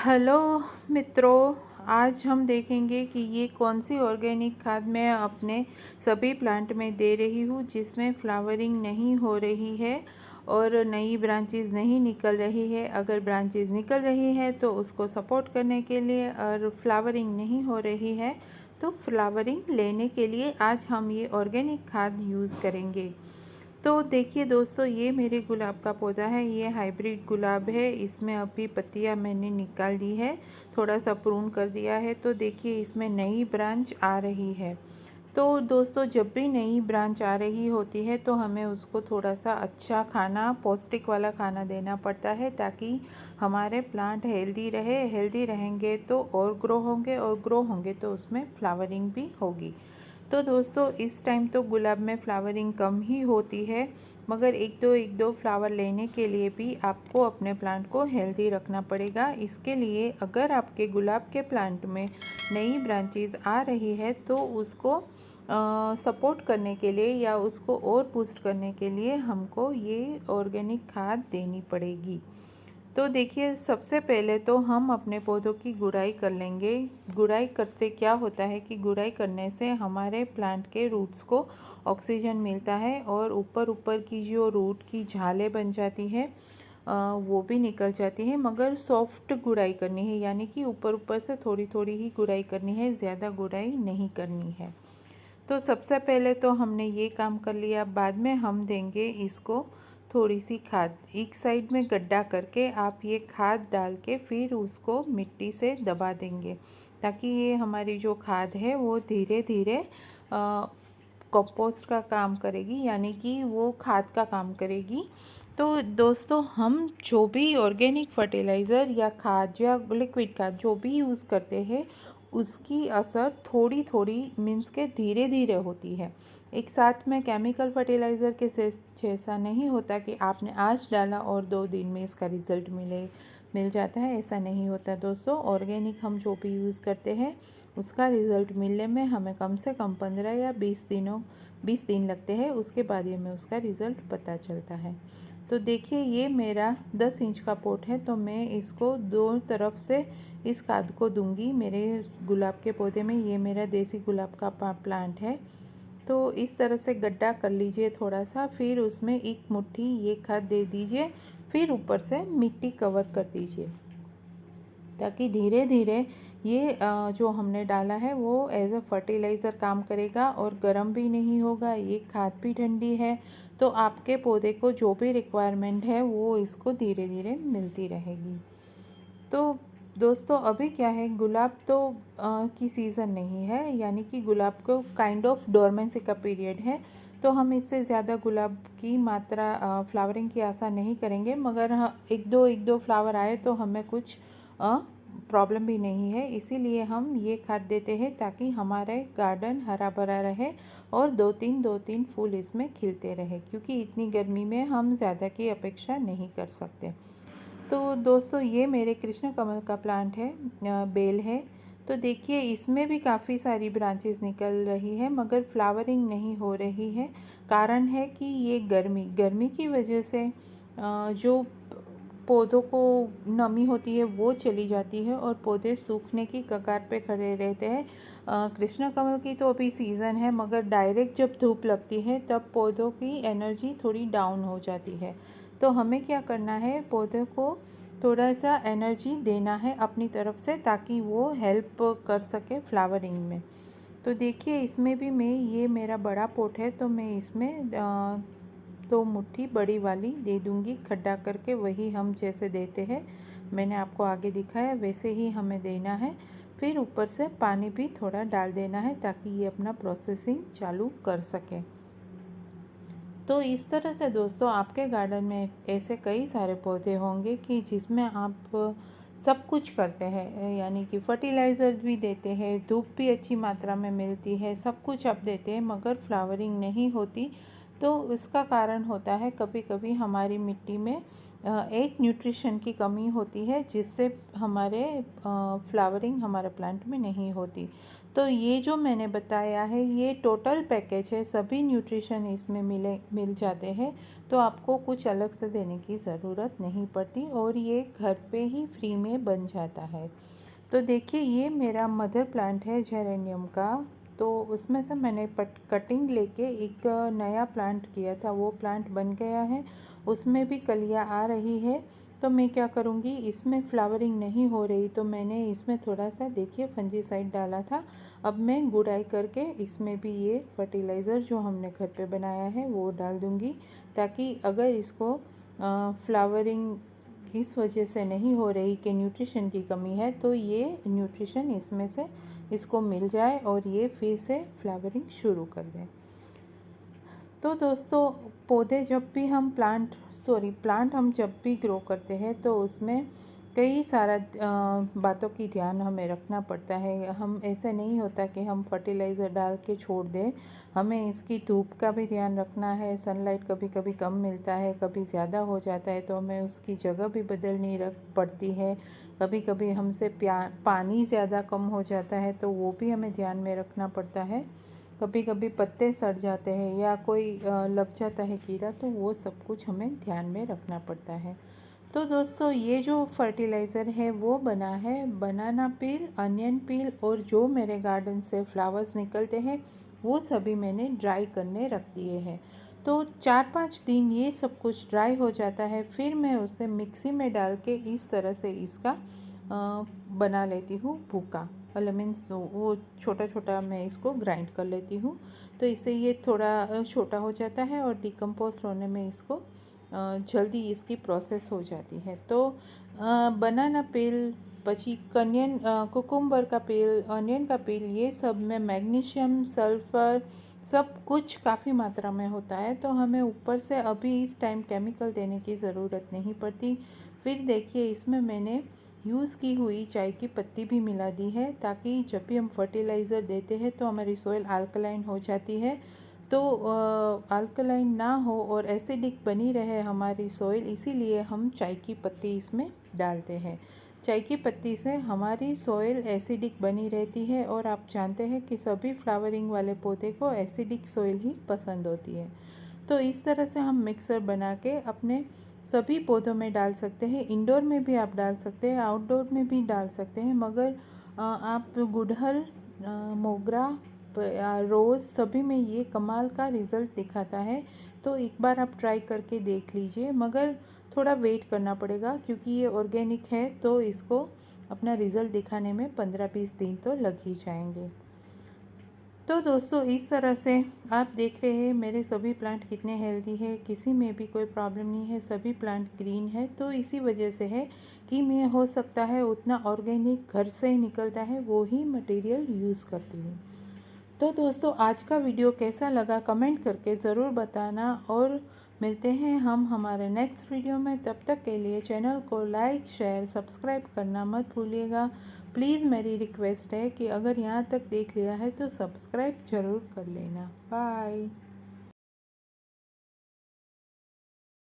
Hello मित्रों, आज हम देखेंगे कि ये कौन सी ऑर्गेनिक खाद मैं अपने सभी प्लांट में दे रही हूँ जिसमें फ्लावरिंग नहीं हो रही है और नई ब्रांचेस नहीं निकल रही है। अगर ब्रांचेस निकल रही है तो उसको सपोर्ट करने के लिए, और फ्लावरिंग नहीं हो रही है तो फ्लावरिंग लेने के लिए आज हम ये ऑर्गेनिक खाद यूज़ करेंगे। तो देखिए दोस्तों, ये मेरे गुलाब का पौधा है। ये हाइब्रिड गुलाब है। इसमें अभी पत्तियां मैंने निकाल दी है, थोड़ा सा प्रून कर दिया है। तो देखिए इसमें नई ब्रांच आ रही है। तो दोस्तों, जब भी नई ब्रांच आ रही होती है तो हमें उसको थोड़ा सा अच्छा खाना, पौष्टिक वाला खाना देना पड़ता है ताकि हमारे प्लांट हेल्दी रहे। हेल्दी रहेंगे तो और ग्रो होंगे, और ग्रो होंगे तो उसमें फ्लावरिंग भी होगी। तो दोस्तों, इस टाइम तो गुलाब में फ्लावरिंग कम ही होती है, मगर एक दो फ्लावर लेने के लिए भी आपको अपने प्लांट को हेल्दी रखना पड़ेगा। इसके लिए अगर आपके गुलाब के प्लांट में नई ब्रांचेस आ रही है तो उसको सपोर्ट करने के लिए या उसको और बूस्ट करने के लिए हमको ये ऑर्गेनिक खाद देनी पड़ेगी। तो देखिए, सबसे पहले तो हम अपने पौधों की गुड़ाई कर लेंगे। गुड़ाई करते क्या होता है कि गुड़ाई करने से हमारे प्लांट के रूट्स को ऑक्सीजन मिलता है और ऊपर ऊपर की जो रूट की झालें बन जाती है वो भी निकल जाती है। मगर सॉफ्ट गुड़ाई करनी है, यानी कि ऊपर ऊपर से थोड़ी थोड़ी ही गुड़ाई करनी है, ज़्यादा गुड़ाई नहीं करनी है। तो सबसे पहले तो हमने ये काम कर लिया। बाद में हम देंगे इसको थोड़ी सी खाद। एक साइड में गड्ढा करके आप ये खाद डाल के फिर उसको मिट्टी से दबा देंगे, ताकि ये हमारी जो खाद है वो धीरे धीरे कंपोस्ट का काम करेगी, यानी कि वो खाद का काम करेगी। तो दोस्तों, हम जो भी ऑर्गेनिक फर्टिलाइज़र या खाद या लिक्विड खाद जो भी यूज़ करते हैं उसकी असर थोड़ी थोड़ी मीन्स के धीरे धीरे होती है। एक साथ में केमिकल फर्टिलाइज़र के जैसा नहीं होता कि आपने आज डाला और 2 दिन में इसका रिज़ल्ट मिल जाता है। ऐसा नहीं होता दोस्तों। ऑर्गेनिक हम जो भी यूज़ करते हैं उसका रिज़ल्ट मिलने में हमें कम से कम 15 या 20 दिन लगते हैं। उसके बाद ही हमें उसका रिज़ल्ट पता चलता है। तो देखिए, ये मेरा 10 इंच का पॉट है, तो मैं इसको दो तरफ से इस खाद को दूंगी। मेरे गुलाब के पौधे में ये मेरा देसी गुलाब का प्लांट है। तो इस तरह से गड्ढा कर लीजिए थोड़ा सा, फिर उसमें एक मुट्ठी ये खाद दे दीजिए, फिर ऊपर से मिट्टी कवर कर दीजिए, ताकि धीरे धीरे ये जो हमने डाला है वो एज अ फर्टिलाइज़र काम करेगा और गर्म भी नहीं होगा। ये खाद भी ठंडी है, तो आपके पौधे को जो भी रिक्वायरमेंट है वो इसको धीरे धीरे मिलती रहेगी। तो दोस्तों, अभी क्या है, गुलाब तो की सीज़न नहीं है, यानी कि गुलाब को काइंड ऑफ डोरमेंसी का पीरियड है। तो हम इससे ज़्यादा गुलाब की मात्रा फ्लावरिंग की आशा नहीं करेंगे। मगर हाँ, एक दो फ्लावर आए तो हमें कुछ प्रॉब्लम भी नहीं है। इसीलिए हम ये खाद देते हैं ताकि हमारे गार्डन हरा भरा रहे और दो तीन फूल इसमें खिलते रहे, क्योंकि इतनी गर्मी में हम ज़्यादा की अपेक्षा नहीं कर सकते। तो दोस्तों, ये मेरे कृष्ण कमल का प्लांट है, बेल है। तो देखिए, इसमें भी काफ़ी सारी ब्रांचेस निकल रही है मगर फ्लावरिंग नहीं हो रही है। कारण है कि ये गर्मी की वजह से जो पौधों को नमी होती है वो चली जाती है और पौधे सूखने की कगार पे खड़े रहते हैं। कृष्ण कमल की तो अभी सीज़न है, मगर डायरेक्ट जब धूप लगती है तब पौधों की एनर्जी थोड़ी डाउन हो जाती है। तो हमें क्या करना है, पौधे को थोड़ा सा एनर्जी देना है अपनी तरफ से, ताकि वो हेल्प कर सके फ्लावरिंग में। तो देखिए, इसमें भी मैं, ये मेरा बड़ा पॉट है तो मैं इसमें 2 मुट्ठी बड़ी वाली दे दूँगी खड्डा करके। वही हम जैसे देते हैं, मैंने आपको आगे दिखाया वैसे ही हमें देना है। फिर ऊपर से पानी भी थोड़ा डाल देना है ताकि ये अपना प्रोसेसिंग चालू कर सके। तो इस तरह से दोस्तों, आपके गार्डन में ऐसे कई सारे पौधे होंगे कि जिसमें आप सब कुछ करते हैं, यानी कि फर्टिलाइज़र भी देते हैं, धूप भी अच्छी मात्रा में मिलती है, सब कुछ आप देते हैं मगर फ्लावरिंग नहीं होती। तो इसका कारण होता है कभी कभी हमारी मिट्टी में एक न्यूट्रिशन की कमी होती है, जिससे हमारे फ्लावरिंग हमारे प्लांट में नहीं होती। तो ये जो मैंने बताया है ये टोटल पैकेज है, सभी न्यूट्रिशन इसमें मिल जाते हैं। तो आपको कुछ अलग से देने की ज़रूरत नहीं पड़ती और ये घर पे ही फ्री में बन जाता है। तो देखिए ये मेरा मदर प्लांट है जेरेनियम का, तो उसमें से मैंने कटिंग लेके एक नया प्लांट किया था, वो प्लांट बन गया है, उसमें भी कलियां आ रही है। तो मैं क्या करूँगी, इसमें फ्लावरिंग नहीं हो रही तो मैंने इसमें थोड़ा सा देखिए फंजीसाइड डाला था। अब मैं गुड़ाई करके इसमें भी ये फर्टिलाइज़र जो हमने घर पे बनाया है वो डाल दूँगी, ताकि अगर इसको फ्लावरिंग इस वजह से नहीं हो रही कि न्यूट्रिशन की कमी है, तो ये न्यूट्रिशन इसमें से इसको मिल जाए और ये फिर से फ्लावरिंग शुरू कर दें। तो दोस्तों पौधे जब भी हम प्लांट हम जब भी ग्रो करते हैं तो उसमें कई सारा बातों की ध्यान हमें रखना पड़ता है। हम ऐसे नहीं होता कि हम फर्टिलाइज़र डाल के छोड़ दें, हमें इसकी धूप का भी ध्यान रखना है। सनलाइट कभी कभी कम मिलता है, कभी ज़्यादा हो जाता है, तो हमें उसकी जगह भी बदलनी पड़ती है। कभी कभी हमसे पानी ज़्यादा कम हो जाता है तो वो भी हमें ध्यान में रखना पड़ता है। कभी कभी पत्ते सड़ जाते हैं या कोई लग जाता है कीड़ा, तो वो सब कुछ हमें ध्यान में रखना पड़ता है। तो दोस्तों ये जो फर्टिलाइज़र है वो बना है बनाना पील, अनियन पील और जो मेरे गार्डन से फ्लावर्स निकलते हैं वो सभी मैंने ड्राई करने रख दिए हैं। तो 4-5 दिन ये सब कुछ ड्राई हो जाता है, फिर मैं उसे मिक्सी में डाल के इस तरह से इसका बना लेती हूँ भूका, मतलब मीन्स वो छोटा छोटा मैं इसको ग्राइंड कर लेती हूँ। तो इससे ये थोड़ा छोटा हो जाता है और डिकम्पोस्ट होने में इसको जल्दी इसकी प्रोसेस हो जाती है। तो बनाना पील, પછી कुकुम्बर का पील, अनियन का पील, ये सब में मैग्नीशियम, सल्फ़र सब कुछ काफ़ी मात्रा में होता है, तो हमें ऊपर से अभी इस टाइम केमिकल देने की ज़रूरत नहीं पड़ती। फिर देखिए इसमें मैंने यूज़ की हुई चाय की पत्ती भी मिला दी है, ताकि जब भी हम फर्टिलाइज़र देते हैं तो हमारी सॉइल अल्कलाइन हो जाती है। तो अल्कलाइन ना हो और एसिडिक बनी रहे हमारी सॉइल, इसीलिए हम चाय की पत्ती इसमें डालते हैं। चाय की पत्ती से हमारी सॉइल एसिडिक बनी रहती है और आप जानते हैं कि सभी फ्लावरिंग वाले पौधे को एसिडिक सॉइल ही पसंद होती है। तो इस तरह से हम मिक्सर बना के अपने सभी पौधों में डाल सकते हैं। इंडोर में भी आप डाल सकते हैं, आउटडोर में भी डाल सकते हैं, मगर आप गुड़हल, मोगरा या रोज़ सभी में ये कमाल का रिज़ल्ट दिखाता है। तो एक बार आप ट्राई करके देख लीजिए, मगर थोड़ा वेट करना पड़ेगा क्योंकि ये ऑर्गेनिक है, तो इसको अपना रिज़ल्ट दिखाने में 15-20 दिन तो लग ही जाएंगे। तो दोस्तों इस तरह से आप देख रहे हैं मेरे सभी प्लांट कितने हेल्दी है, किसी में भी कोई प्रॉब्लम नहीं है, सभी प्लांट ग्रीन है। तो इसी वजह से है कि मैं हो सकता है उतना ऑर्गेनिक घर से ही निकलता है वो ही मटेरियल यूज़ करती हूँ। तो दोस्तों आज का वीडियो कैसा लगा कमेंट करके ज़रूर बताना, और मिलते हैं हम हमारे नेक्स्ट वीडियो में। तब तक के लिए चैनल को लाइक, शेयर, सब्सक्राइब करना मत भूलिएगा। प्लीज़ मेरी रिक्वेस्ट है कि अगर यहाँ तक देख लिया है तो सब्सक्राइब ज़रूर कर लेना। बाय।